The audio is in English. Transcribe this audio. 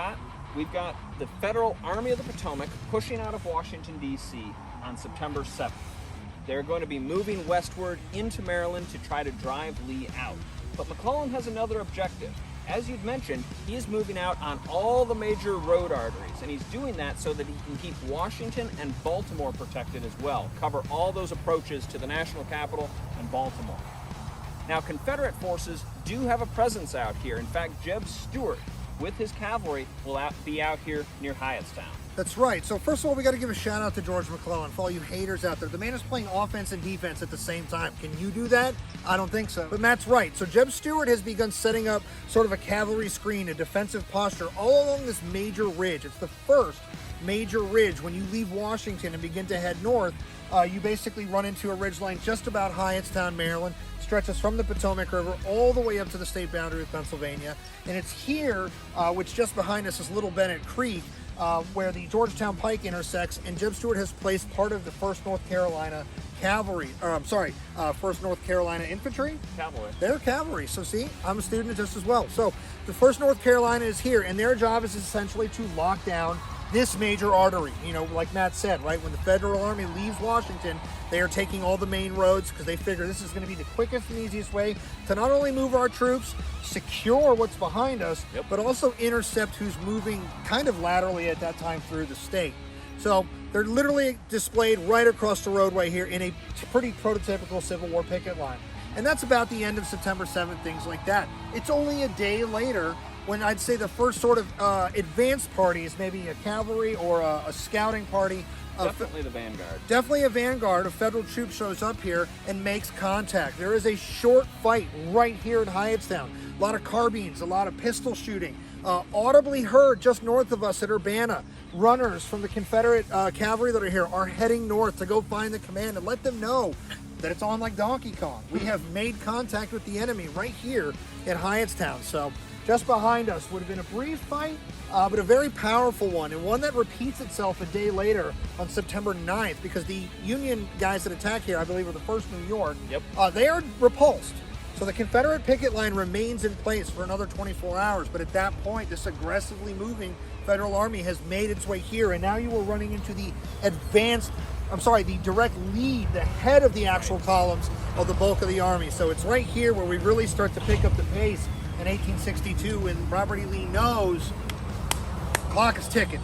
Pat, we've got the Federal Army of the Potomac pushing out of Washington, D.C. on September 7th. They're going to be moving westward into Maryland to try to drive Lee out. But McClellan has another objective. As you'd mentioned, he is moving out on all the major road arteries, and he's doing that so that he can keep Washington and Baltimore protected as well, cover all those approaches to the national capital and Baltimore. Now, Confederate forces do have a presence out here. In fact, Jeb Stuart, with his cavalry, will be out here near Hyattstown. That's right. So first of all, we got to give a shout out to George McClellan for all you haters out there. The man is playing offense and defense at the same time. Can you do that? I don't think so. But Matt's right. So Jeb Stuart has begun setting up sort of a cavalry screen, a defensive posture all along this major ridge. It's the first major ridge. When you leave Washington and begin to head north, you basically run into a ridge line just about Hyattstown, Maryland. Stretches from the Potomac River all the way up to the state boundary with Pennsylvania. And it's here, which just behind us is Little Bennett Creek, where the Georgetown Pike intersects, and Jeb Stuart has placed part of the 1st North Carolina Cavalry, 1st North Carolina Infantry. Cavalry. They're cavalry, so see, I'm a student just as well. So the 1st North Carolina is here, and their job is essentially to lock down this major artery. You know, like Matt said, right, when the Federal Army leaves Washington, they are taking all the main roads because they figure this is going to be the quickest and easiest way to not only move our troops, secure what's behind us, but also intercept who's moving kind of laterally at that time through the state. So they're literally displayed right across the roadway here in a pretty prototypical Civil War picket line. And that's about the end of September 7th, things like that. It's only a day later when I'd say the first sort of advanced party is maybe a cavalry or a scouting party. Definitely the vanguard. Definitely a vanguard of federal troops shows up here and makes contact. There is a short fight right here at Hyattstown. A lot of carbines, a lot of pistol shooting. Audibly heard just north of us at Urbana. Runners from the Confederate cavalry that are here are heading north to go find the command and let them know that it's on like Donkey Kong. We have made contact with the enemy right here at Hyattstown. So just behind us would have been a brief fight, but a very powerful one, and one that repeats itself a day later on September 9th, because the Union guys that attack here, I believe, were the 1st New York. They are repulsed. So the Confederate picket line remains in place for another 24 hours, but at that point, this aggressively moving Federal Army has made its way here, and now you are running into the the direct lead, the head of the actual columns of the bulk of the army. So it's right here where we really start to pick up the pace in 1862, when Robert E. Lee knows the clock is ticking.